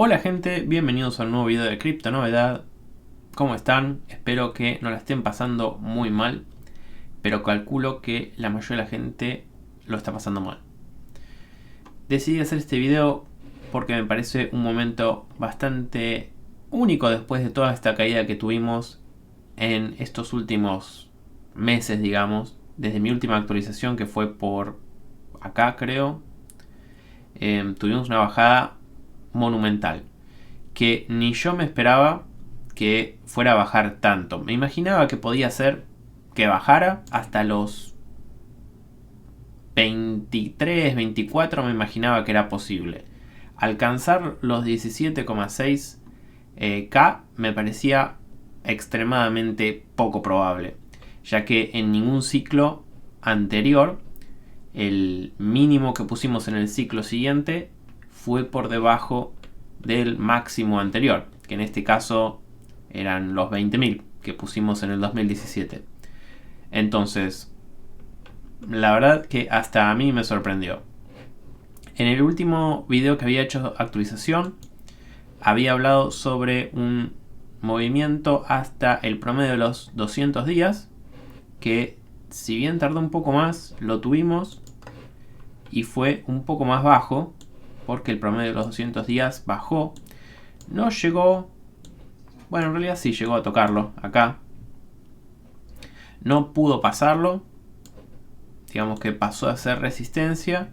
Hola gente, bienvenidos a un nuevo video de Cripto Novedad. ¿Cómo están? Espero que no la estén pasando muy mal, pero calculo que la mayoría de la gente lo está pasando mal. Decidí hacer este video porque me parece un momento bastante único después de toda esta caída que tuvimos en estos últimos meses, digamos, desde mi última actualización que fue por acá creo. Tuvimos una bajada monumental que ni yo me esperaba que fuera a bajar tanto. Me imaginaba que podía ser que bajara hasta los 23, 24, me imaginaba que era posible. Alcanzar los 17,6 K me parecía extremadamente poco probable, ya que en ningún ciclo anterior el mínimo que pusimos en el ciclo siguiente fue por debajo del máximo anterior, que en este caso eran los 20.000 que pusimos en el 2017. Entonces, la verdad que hasta a mí me sorprendió. En el último video que había hecho actualización, había hablado sobre un movimiento hasta el promedio de los 200 días, que si bien tardó un poco más, lo tuvimos y fue un poco más bajo, porque el promedio de los 200 días bajó. No llegó, bueno, en realidad sí llegó a tocarlo acá. No pudo pasarlo, digamos que pasó a ser resistencia.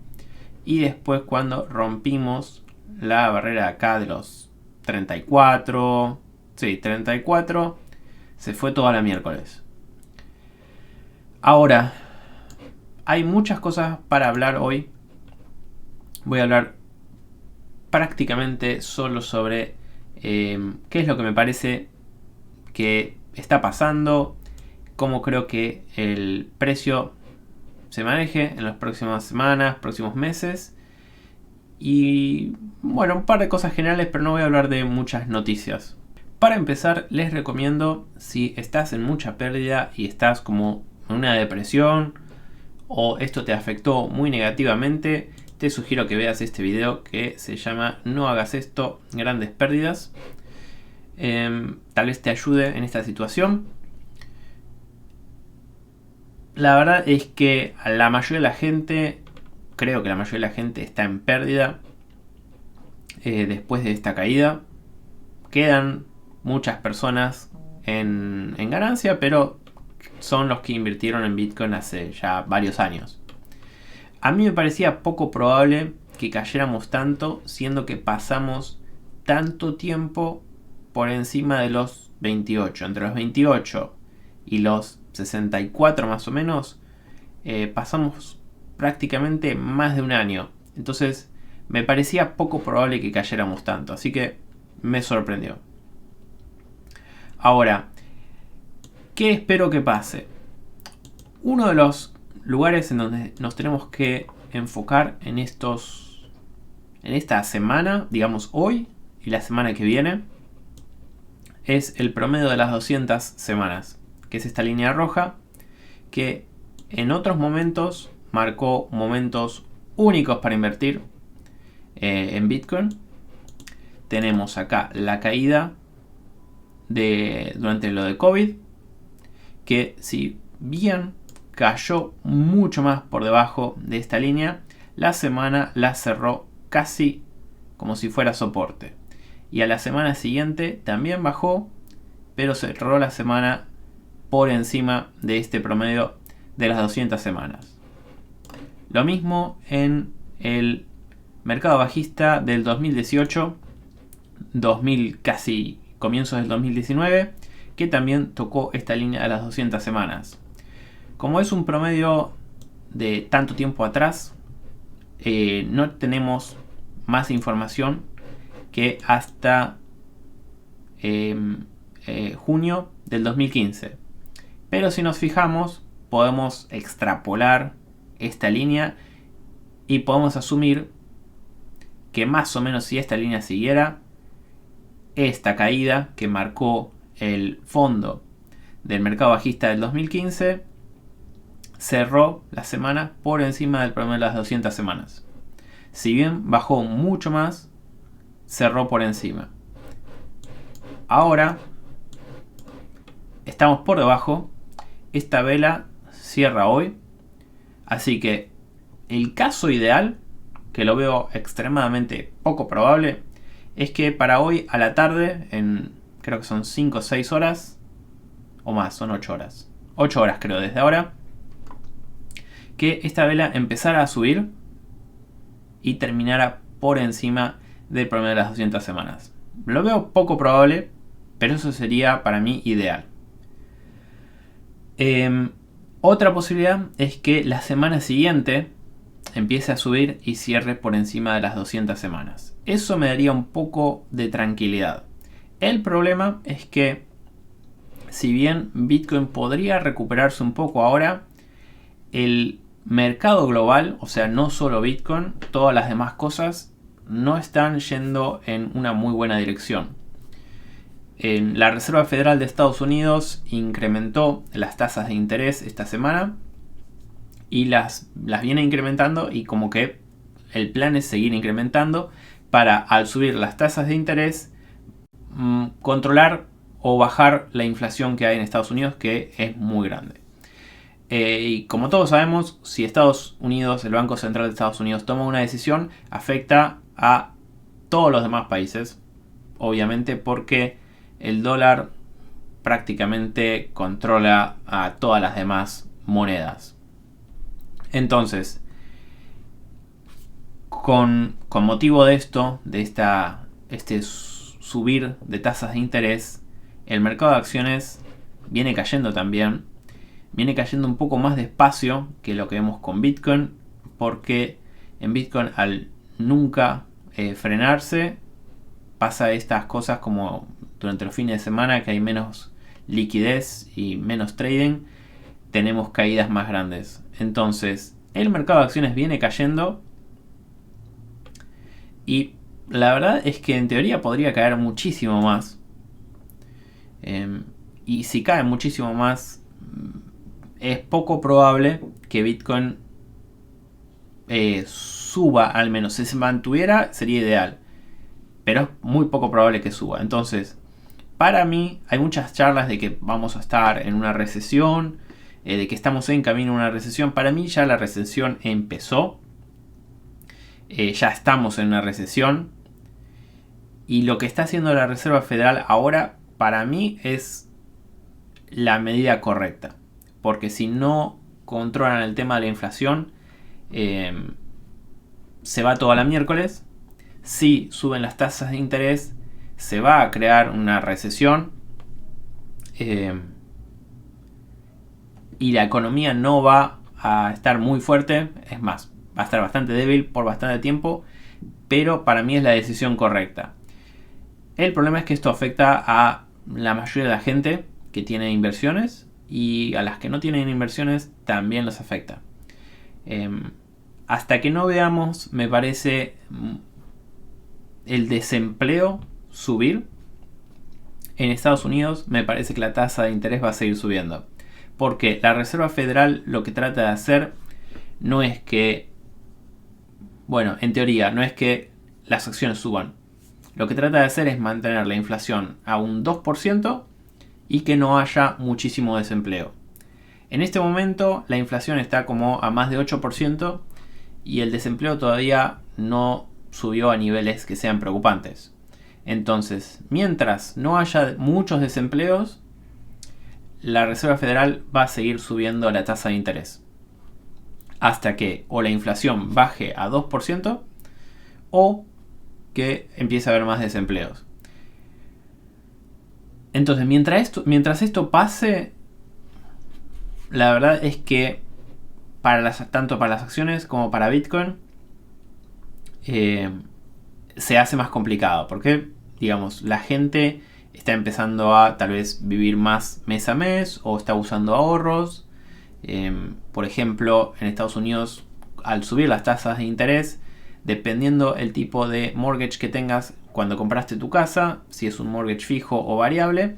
Y después cuando rompimos la barrera acá de los 34, sí, 34, se fue toda la miércoles. Ahora, hay muchas cosas para hablar hoy. Voy a hablar prácticamente solo sobre qué es lo que me parece que está pasando, cómo creo que el precio se maneje en las próximas semanas, próximos meses. Y bueno, un par de cosas generales, pero no voy a hablar de muchas noticias. Para empezar, les recomiendo, si estás en mucha pérdida y estás como en una depresión o esto te afectó muy negativamente, te sugiero que veas este video que se llama No hagas esto, grandes pérdidas. Tal vez te ayude en esta situación. La verdad es que la mayoría de la gente, creo que la mayoría de la gente está en pérdida después de esta caída. Quedan muchas personas en ganancia, pero son los que invirtieron en Bitcoin hace ya varios años. A mí me parecía poco probable que cayéramos tanto, siendo que pasamos tanto tiempo por encima de los 28. Entre los 28 y los 64 más o menos, pasamos prácticamente más de un año. Entonces me parecía poco probable que cayéramos tanto, así que me sorprendió. Ahora, ¿qué espero que pase? Uno de los lugares en donde nos tenemos que enfocar en esta semana, digamos hoy y la semana que viene, es el promedio de las 200 semanas, que es esta línea roja que en otros momentos marcó momentos únicos para invertir en Bitcoin. Tenemos acá la caída durante lo de COVID, que si bien cayó mucho más por debajo de esta línea, la semana la cerró casi como si fuera soporte. Y a la semana siguiente también bajó, pero cerró la semana por encima de este promedio de las 200 semanas. Lo mismo en el mercado bajista del 2018, casi comienzos del 2019, que también tocó esta línea de las 200 semanas. Como es un promedio de tanto tiempo atrás, no tenemos más información que hasta junio del 2015. Pero si nos fijamos, podemos extrapolar esta línea y podemos asumir que más o menos si esta línea siguiera, esta caída que marcó el fondo del mercado bajista del 2015 cerró la semana por encima del promedio de las 200 semanas. Si bien bajó mucho más, cerró por encima. Ahora estamos por debajo. Esta vela cierra hoy. Así que el caso ideal, que lo veo extremadamente poco probable, es que para hoy a la tarde, creo que son 5 o 6 horas, o más, son 8 horas. 8 horas creo desde ahora, que esta vela empezara a subir y terminara por encima del promedio de las 200 semanas. Lo veo poco probable, pero eso sería para mí ideal. Otra posibilidad es que la semana siguiente empiece a subir y cierre por encima de las 200 semanas. Eso me daría un poco de tranquilidad. El problema es que, si bien Bitcoin podría recuperarse un poco ahora, el mercado global, o sea, no solo Bitcoin, todas las demás cosas no están yendo en una muy buena dirección. La Reserva Federal de Estados Unidos incrementó las tasas de interés esta semana y las viene incrementando, y como que el plan es seguir incrementando para, al subir las tasas de interés, controlar o bajar la inflación que hay en Estados Unidos, que es muy grande. Y como todos sabemos, si Estados Unidos, el Banco Central de Estados Unidos, toma una decisión, afecta a todos los demás países, obviamente, porque el dólar prácticamente controla a todas las demás monedas. Entonces, con motivo de esto, de este subir de tasas de interés, el mercado de acciones viene cayendo también. Viene cayendo un poco más despacio que lo que vemos con Bitcoin, porque en Bitcoin, al nunca frenarse, pasa estas cosas como durante los fines de semana, que hay menos liquidez y menos trading, tenemos caídas más grandes. Entonces, el mercado de acciones viene cayendo, y la verdad es que en teoría podría caer muchísimo más. Y si cae muchísimo más, es poco probable que Bitcoin suba. Al menos si se mantuviera sería ideal, pero es muy poco probable que suba. Entonces, para mí hay muchas charlas de que vamos a estar en una recesión, de que estamos en camino a una recesión. Para mí ya la recesión empezó, ya estamos en una recesión, y lo que está haciendo la Reserva Federal ahora, para mí, es la medida correcta. Porque si no controlan el tema de la inflación, se va todo a la miércoles. Si suben las tasas de interés, se va a crear una recesión, y la economía no va a estar muy fuerte. Es más, va a estar bastante débil por bastante tiempo, pero para mí es la decisión correcta. El problema es que esto afecta a la mayoría de la gente que tiene inversiones, y a las que no tienen inversiones también los afecta. Hasta que no veamos, me parece, el desempleo subir en Estados Unidos, me parece que la tasa de interés va a seguir subiendo. Porque la Reserva Federal lo que trata de hacer no es que, bueno, en teoría, no es que las acciones suban. Lo que trata de hacer es mantener la inflación a un 2%, y que no haya muchísimo desempleo. En este momento la inflación está como a más de 8%, y el desempleo todavía no subió a niveles que sean preocupantes. Entonces, mientras no haya muchos desempleos, la Reserva Federal va a seguir subiendo la tasa de interés hasta que o la inflación baje a 2% o que empiece a haber más desempleos. Entonces, mientras esto pase, la verdad es que tanto para las acciones como para Bitcoin, se hace más complicado, porque, digamos, la gente está empezando a tal vez vivir más mes a mes, o está usando ahorros. Por ejemplo, en Estados Unidos, al subir las tasas de interés, dependiendo el tipo de mortgage que tengas cuando compraste tu casa, si es un mortgage fijo o variable,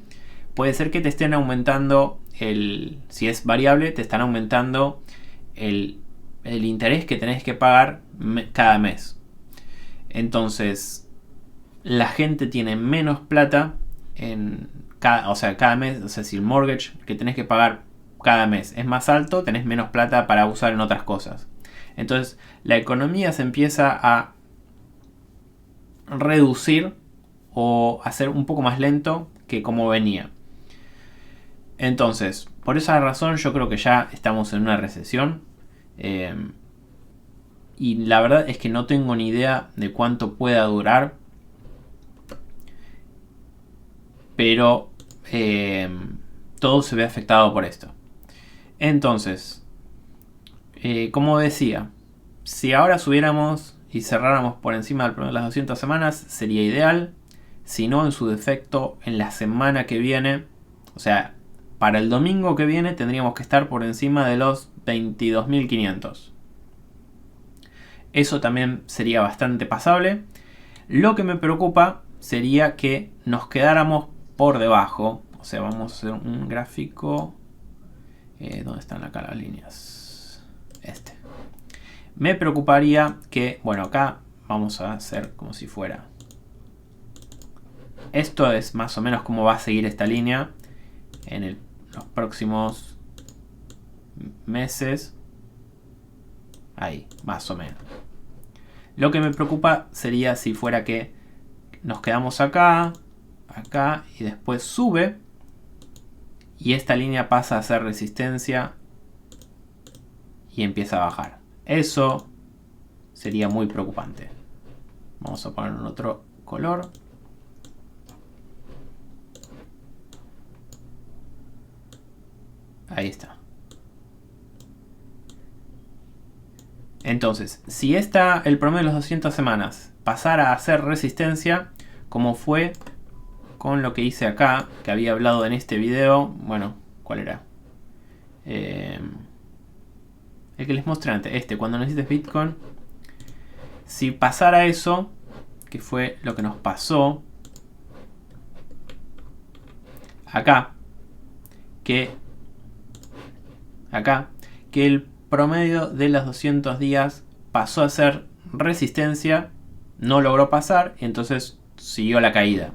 puede ser que te estén aumentando si es variable, te están aumentando el interés que tenés que pagar cada mes. Entonces, la gente tiene menos plata en cada mes. O sea, si el mortgage que tenés que pagar cada mes es más alto, tenés menos plata para usar en otras cosas. Entonces la economía se empieza a reducir o hacer un poco más lento que como venía. Entonces, por esa razón yo creo que ya estamos en una recesión. Y la verdad es que no tengo ni idea de cuánto pueda durar. Pero todo se ve afectado por esto. Entonces, como decía, si ahora subiéramos y cerráramos por encima del promedio de las 200 semanas, sería ideal. Si no, en su defecto, en la semana que viene, o sea, para el domingo que viene tendríamos que estar por encima de los 22.500. Eso también sería bastante pasable. Lo que me preocupa sería que nos quedáramos por debajo. O sea, vamos a hacer un gráfico. ¿Dónde están acá las líneas? Este. Me preocuparía que, bueno, acá vamos a hacer como si fuera. Esto es más o menos cómo va a seguir esta línea en los próximos meses. Ahí, más o menos. Lo que me preocupa sería si fuera que nos quedamos acá, acá y después sube y esta línea pasa a ser resistencia y empieza a bajar. Eso sería muy preocupante. Vamos a poner un otro color. Ahí está. Entonces, si el promedio de las 200 semanas pasara a ser resistencia, como fue con lo que hice acá, que había hablado en este video, bueno, ¿cuál era? El que les mostré antes, cuando necesites Bitcoin. Si pasara eso, que fue lo que nos pasó acá, que el promedio de los 200 días pasó a ser resistencia, no logró pasar, entonces siguió la caída.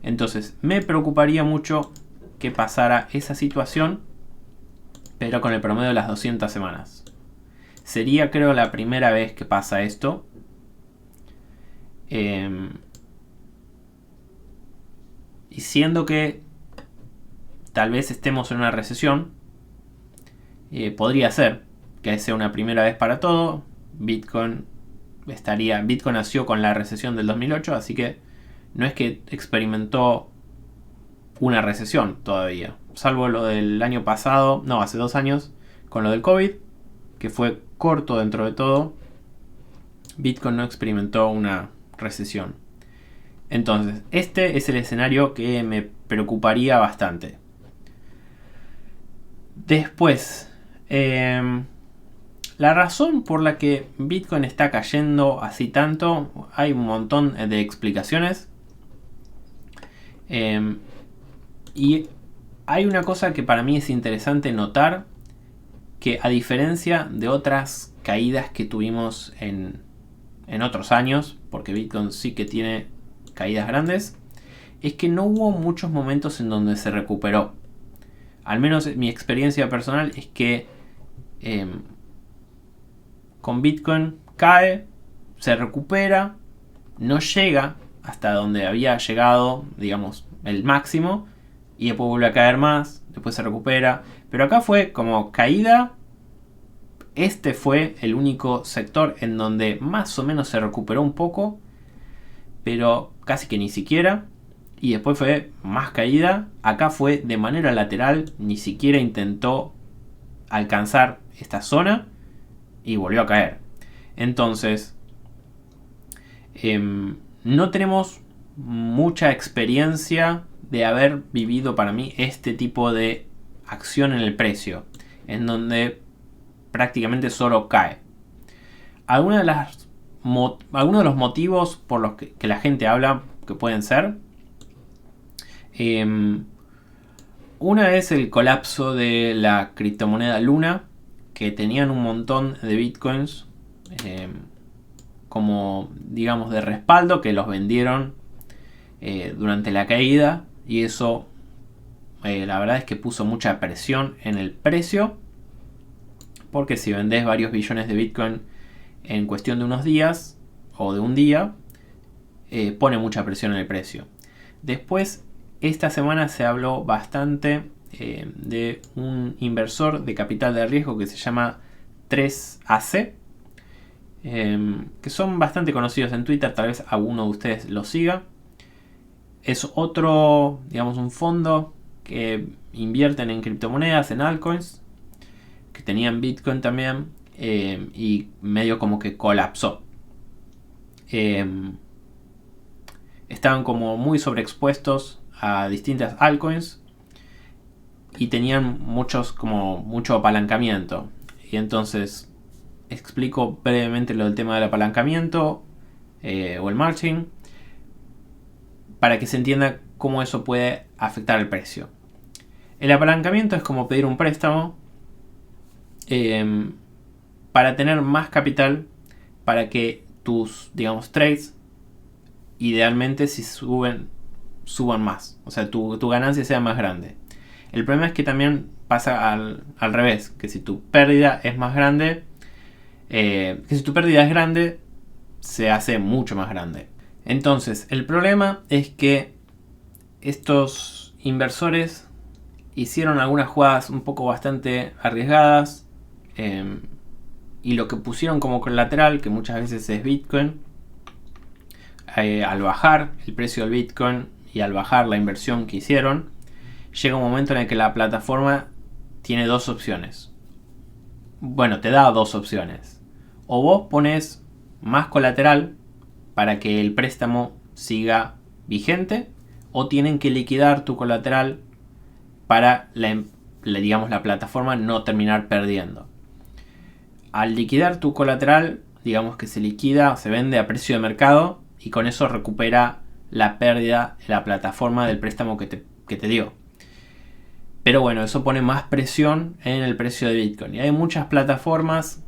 Entonces me preocuparía mucho que pasara esa situación, pero con el promedio de las 200 semanas. Sería, creo, la primera vez que pasa esto. Y siendo que tal vez estemos en una recesión, podría ser que sea una primera vez para todo. Bitcoin nació con la recesión del 2008, así que no es que experimentó una recesión todavía, salvo lo del año pasado, no, hace 2 años, con lo del COVID, que fue corto dentro de todo. Bitcoin no experimentó una recesión. Entonces, este es el escenario que me preocuparía bastante. Después, la razón por la que Bitcoin está cayendo así tanto, hay un montón de explicaciones. Y hay una cosa que para mí es interesante notar, que a diferencia de otras caídas que tuvimos en otros años, porque Bitcoin sí que tiene caídas grandes, es que no hubo muchos momentos en donde se recuperó. Al menos mi experiencia personal es que con Bitcoin cae, se recupera, no llega hasta donde había llegado, digamos, el máximo, y después vuelve a caer más, después se recupera. Pero acá fue como caída. Este fue el único sector en donde más o menos se recuperó un poco, pero casi que ni siquiera. Y después fue más caída. Acá fue de manera lateral, ni siquiera intentó alcanzar esta zona y volvió a caer. Entonces, no tenemos mucha experiencia de haber vivido, para mí, este tipo de acción en el precio, en donde prácticamente solo cae. Algunos de los motivos por los que la gente habla que pueden ser, una es el colapso de la criptomoneda Luna, que tenían un montón de bitcoins como, digamos, de respaldo, que los vendieron durante la caída, y eso la verdad es que puso mucha presión en el precio, porque si vendés varios billones de Bitcoin en cuestión de unos días o de un día, pone mucha presión en el precio. Después, esta semana se habló bastante de un inversor de capital de riesgo que se llama 3AC, que son bastante conocidos en Twitter, tal vez alguno de ustedes lo siga. Es otro, digamos, un fondo que invierten en criptomonedas, en altcoins, que tenían Bitcoin también, y medio como que colapsó. Estaban como muy sobreexpuestos a distintas altcoins y tenían mucho apalancamiento. Y entonces explico brevemente lo del tema del apalancamiento o el margin, para que se entienda cómo eso puede afectar el precio. El apalancamiento es como pedir un préstamo para tener más capital, para que tus, digamos, trades, idealmente si suban más, o sea, tu ganancia sea más grande. El problema es que también pasa al revés, que si tu pérdida es más grande, se hace mucho más grande. Entonces, el problema es que estos inversores hicieron algunas jugadas un poco bastante arriesgadas, y lo que pusieron como colateral, que muchas veces es Bitcoin, al bajar el precio del Bitcoin y al bajar la inversión que hicieron, llega un momento en el que la plataforma tiene dos opciones. Bueno, te da dos opciones. O vos pones más colateral para que el préstamo siga vigente, o tienen que liquidar tu colateral para la plataforma no terminar perdiendo. Al liquidar tu colateral, digamos que se liquida, se vende a precio de mercado, y con eso recupera la pérdida de la plataforma del préstamo que te dio. Pero bueno, eso pone más presión en el precio de Bitcoin. Y hay muchas plataformas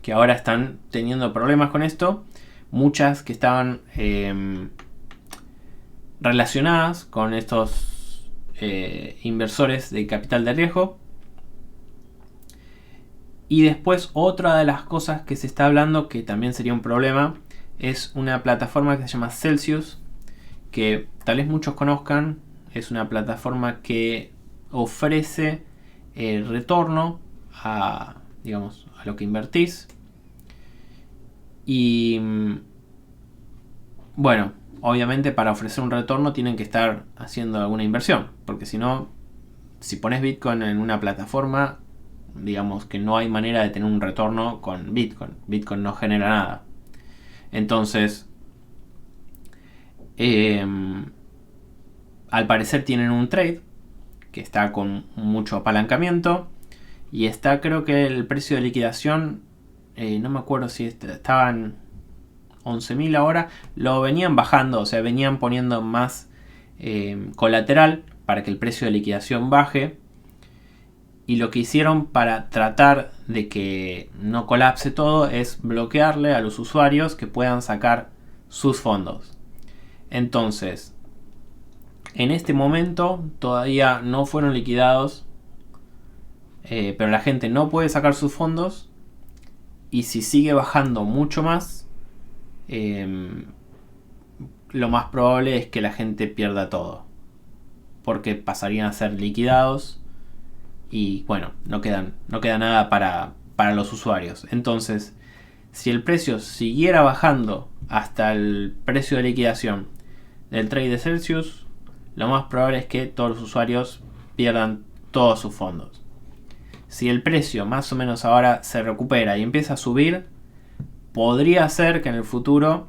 que ahora están teniendo problemas con esto. Muchas que estaban relacionadas con estos inversores de capital de riesgo. Y después, otra de las cosas que se está hablando, que también sería un problema, es una plataforma que se llama Celsius, que tal vez muchos conozcan. Es una plataforma que ofrece retorno a lo que invertís. Y bueno, obviamente para ofrecer un retorno tienen que estar haciendo alguna inversión, porque si no, si pones Bitcoin en una plataforma, digamos que no hay manera de tener un retorno con Bitcoin. Bitcoin no genera nada. Entonces, al parecer tienen un trade que está con mucho apalancamiento, y está, creo que el precio de liquidación, no me acuerdo si estaban 11.000 ahora, lo venían bajando, o sea, venían poniendo más colateral para que el precio de liquidación baje. Y lo que hicieron para tratar de que no colapse todo es bloquearle a los usuarios que puedan sacar sus fondos. Entonces, en este momento todavía no fueron liquidados, pero la gente no puede sacar sus fondos. Y si sigue bajando mucho más, lo más probable es que la gente pierda todo, porque pasarían a ser liquidados. Y bueno, no queda nada para los usuarios. Entonces, si el precio siguiera bajando hasta el precio de liquidación del trade de Celsius, lo más probable es que todos los usuarios pierdan todos sus fondos. Si el precio más o menos ahora se recupera y empieza a subir, podría ser que en el futuro,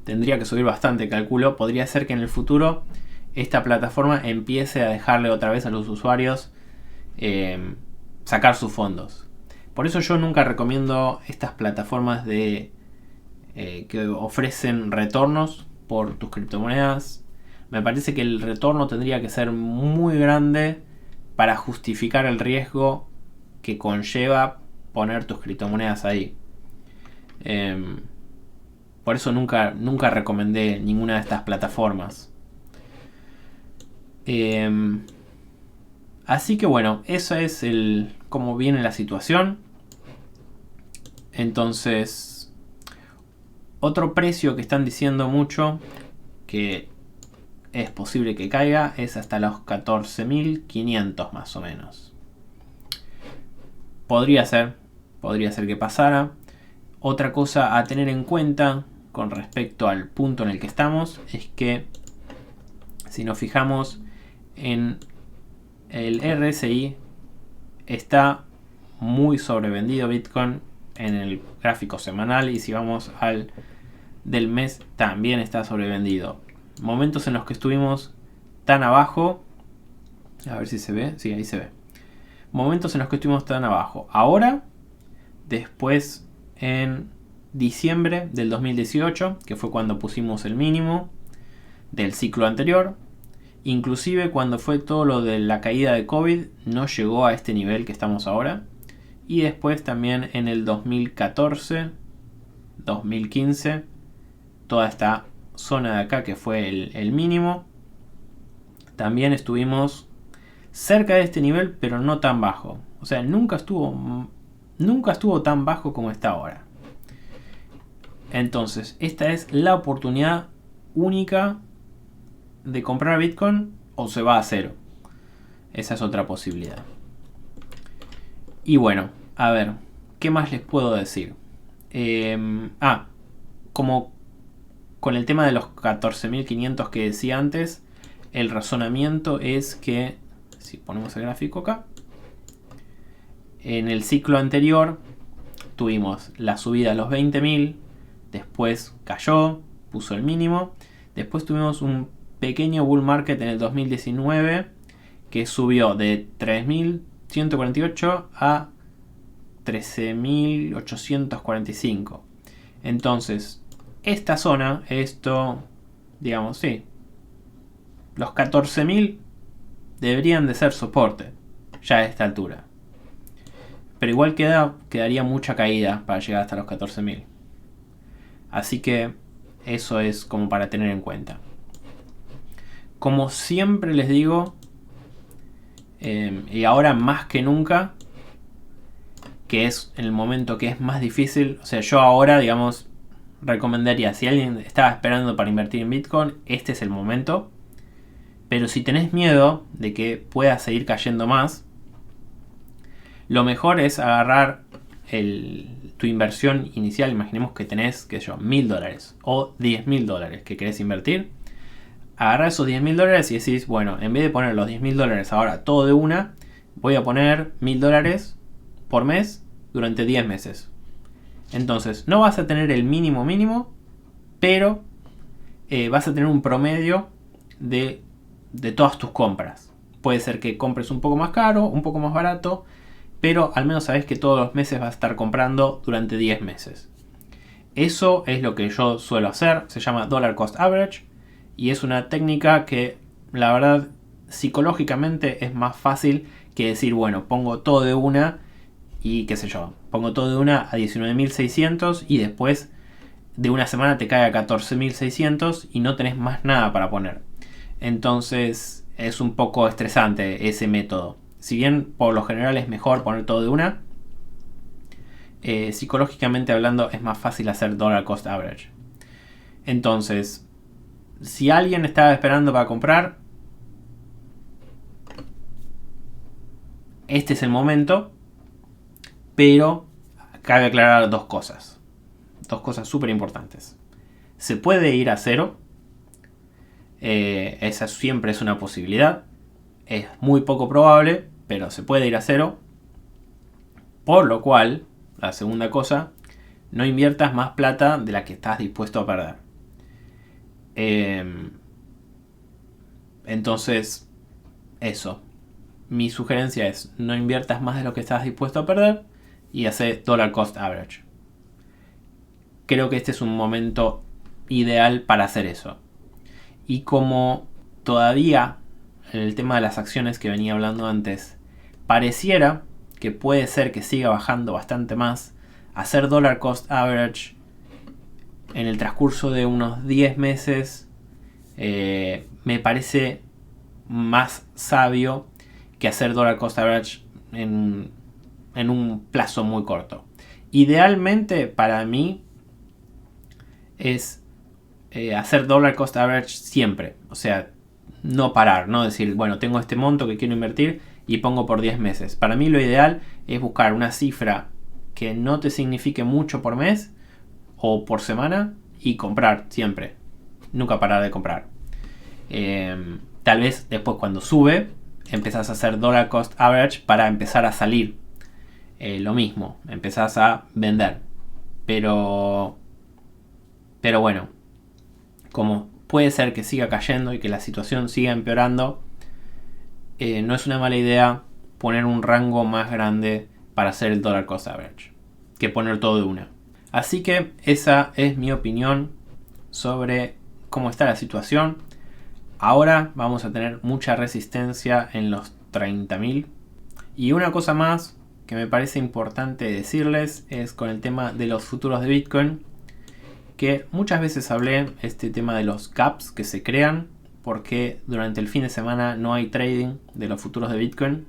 tendría que subir bastante, calculo, podría ser que en el futuro esta plataforma empiece a dejarle otra vez a los usuarios sacar sus fondos. Por eso yo nunca recomiendo estas plataformas que ofrecen retornos por tus criptomonedas. Me parece que el retorno tendría que ser muy grande para justificar el riesgo que conlleva poner tus criptomonedas ahí. Por eso nunca recomendé ninguna de estas plataformas. Así que bueno, eso es cómo viene la situación. Entonces, otro precio que están diciendo mucho que es posible que caiga es hasta los 14.500 más o menos. Podría ser que pasara. Otra cosa a tener en cuenta con respecto al punto en el que estamos es que si nos fijamos en el RSI, está muy sobrevendido Bitcoin en el gráfico semanal, y si vamos al del mes también está sobrevendido. Momentos en los que estuvimos tan abajo, a ver si se ve, sí, ahí se ve. Momentos en los que estuvimos tan abajo. Ahora, después en diciembre del 2018, que fue cuando pusimos el mínimo del ciclo anterior, inclusive cuando fue todo lo de la caída de COVID, no llegó a este nivel que estamos ahora. Y después también en el 2014, 2015, toda esta zona de acá que fue el mínimo, también estuvimos cerca de este nivel, pero no tan bajo. O sea, nunca estuvo tan bajo como está ahora. Entonces, esta es la oportunidad única de comprar Bitcoin, o se va a cero. Esa es otra posibilidad. Y bueno, a ver, ¿qué más les puedo decir? Como con el tema de los 14.500 que decía antes, el razonamiento es que, si ponemos el gráfico acá, en el ciclo anterior tuvimos la subida a los 20.000, después cayó, puso el mínimo, después tuvimos un pequeño bull market en el 2019 que subió de 3.148 a 13.845. Entonces, esta zona, digamos, sí, los 14.000 deberían de ser soporte ya a esta altura. Pero igual quedaría mucha caída para llegar hasta los 14.000. Así que eso es como para tener en cuenta. Como siempre les digo, y ahora más que nunca, que es el momento que es más difícil, o sea, yo ahora, digamos, recomendaría, si alguien estaba esperando para invertir en Bitcoin, este es el momento. Pero si tenés miedo de que pueda seguir cayendo más, lo mejor es agarrar tu inversión inicial. Imaginemos que tenés, qué sé yo, $1.000 o $10.000 que querés invertir. Agarrar esos $10.000 y decís, bueno, en vez de poner los $10.000 ahora todo de una, voy a poner $1.000 por mes durante 10 meses. Entonces, no vas a tener el mínimo, pero vas a tener un promedio de todas tus compras. Puede ser que compres un poco más caro, un poco más barato, pero al menos sabes que todos los meses vas a estar comprando durante 10 meses. Eso es lo que yo suelo hacer, se llama Dollar Cost Average, y es una técnica que, la verdad, psicológicamente es más fácil que decir, bueno, pongo todo de una y qué sé yo, pongo todo de una a 19.600 y después de una semana te cae a 14.600 y no tenés más nada para poner. Entonces es un poco estresante ese método. Si bien por lo general es mejor poner todo de una, psicológicamente hablando es más fácil hacer Dollar Cost Average. Entonces, si alguien estaba esperando para comprar, este es el momento, pero cabe aclarar dos cosas súper importantes. Se puede ir a cero. Esa siempre es una posibilidad. Es muy poco probable, pero se puede ir a cero. Por lo cual, la segunda cosa, no inviertas más plata de la que estás dispuesto a perder. Entonces, eso. Mi sugerencia es, no inviertas más de lo que estás dispuesto a perder y hace Dollar Cost Average. Creo que este es un momento ideal para hacer eso. Y como todavía en el tema de las acciones que venía hablando antes, pareciera que puede ser que siga bajando bastante más, hacer Dollar Cost Average en el transcurso de unos 10 meses me parece más sabio que hacer dollar cost average en un plazo muy corto. Idealmente para mí es hacer dollar cost average siempre, o sea, no parar, no decir, bueno, tengo este monto que quiero invertir y pongo por 10 meses. Para mí lo ideal es buscar una cifra que no te signifique mucho por mes o por semana y comprar siempre, nunca parar de comprar. Tal vez después cuando sube empezás a hacer dollar cost average para empezar a salir. Lo mismo, empezás a vender. Pero bueno, como puede ser que siga cayendo y que la situación siga empeorando, no es una mala idea poner un rango más grande para hacer el dollar cost average que poner todo de una. Así que esa es mi opinión sobre cómo está la situación. Ahora vamos a tener mucha resistencia en los 30.000. Y una cosa más que me parece importante decirles es con el tema de los futuros de Bitcoin, que muchas veces hablé este tema de los gaps que se crean porque durante el fin de semana no hay trading de los futuros de Bitcoin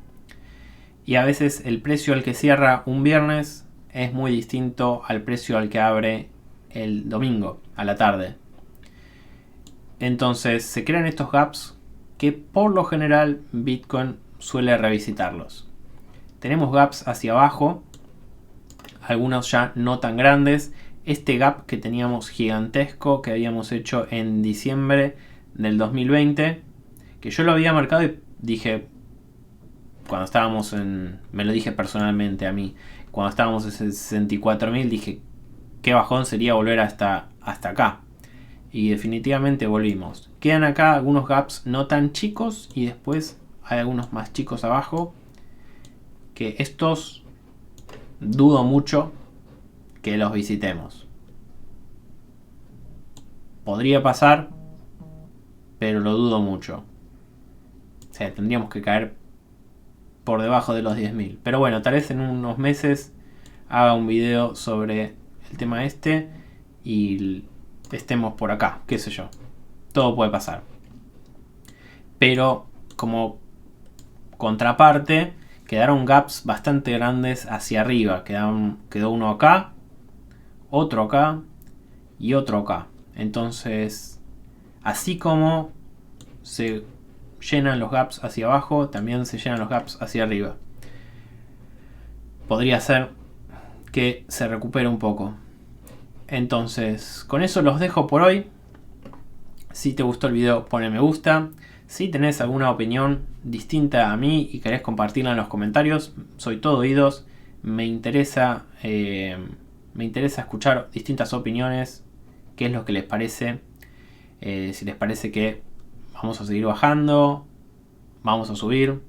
y a veces el precio al que cierra un viernes es muy distinto al precio al que abre el domingo a la tarde. Entonces se crean estos gaps que por lo general Bitcoin suele revisitarlos. Tenemos gaps hacia abajo, algunos ya no tan grandes. Este gap que teníamos gigantesco que habíamos hecho en diciembre del 2020, que yo lo había marcado y dije, cuando estábamos me lo dije personalmente a mí, cuando estábamos en 64.000 dije, qué bajón sería volver hasta acá. Y definitivamente volvimos. Quedan acá algunos gaps no tan chicos y después hay algunos más chicos abajo, que estos dudo mucho que los visitemos. Podría pasar, pero lo dudo mucho. O sea, tendríamos que caer por debajo de los 10.000. Pero bueno, tal vez en unos meses haga un video sobre el tema este y estemos por acá, qué sé yo. Todo puede pasar. Pero como contraparte, quedaron gaps bastante grandes hacia arriba. Quedó uno acá, otro acá y otro acá. Entonces, así como se llenan los gaps hacia abajo, también se llenan los gaps hacia arriba. Podría ser que se recupere un poco. Entonces, con eso los dejo por hoy. Si te gustó el video, ponle me gusta. Si tenés alguna opinión distinta a mí y querés compartirla en los comentarios, soy todo oídos. Me interesa escuchar distintas opiniones. ¿Qué es lo que les parece? Si les parece que vamos a seguir bajando, vamos a subir.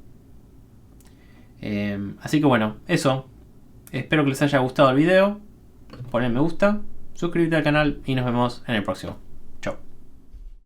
Así que bueno, eso. Espero que les haya gustado el video. Ponle me gusta, suscríbete al canal y nos vemos en el próximo.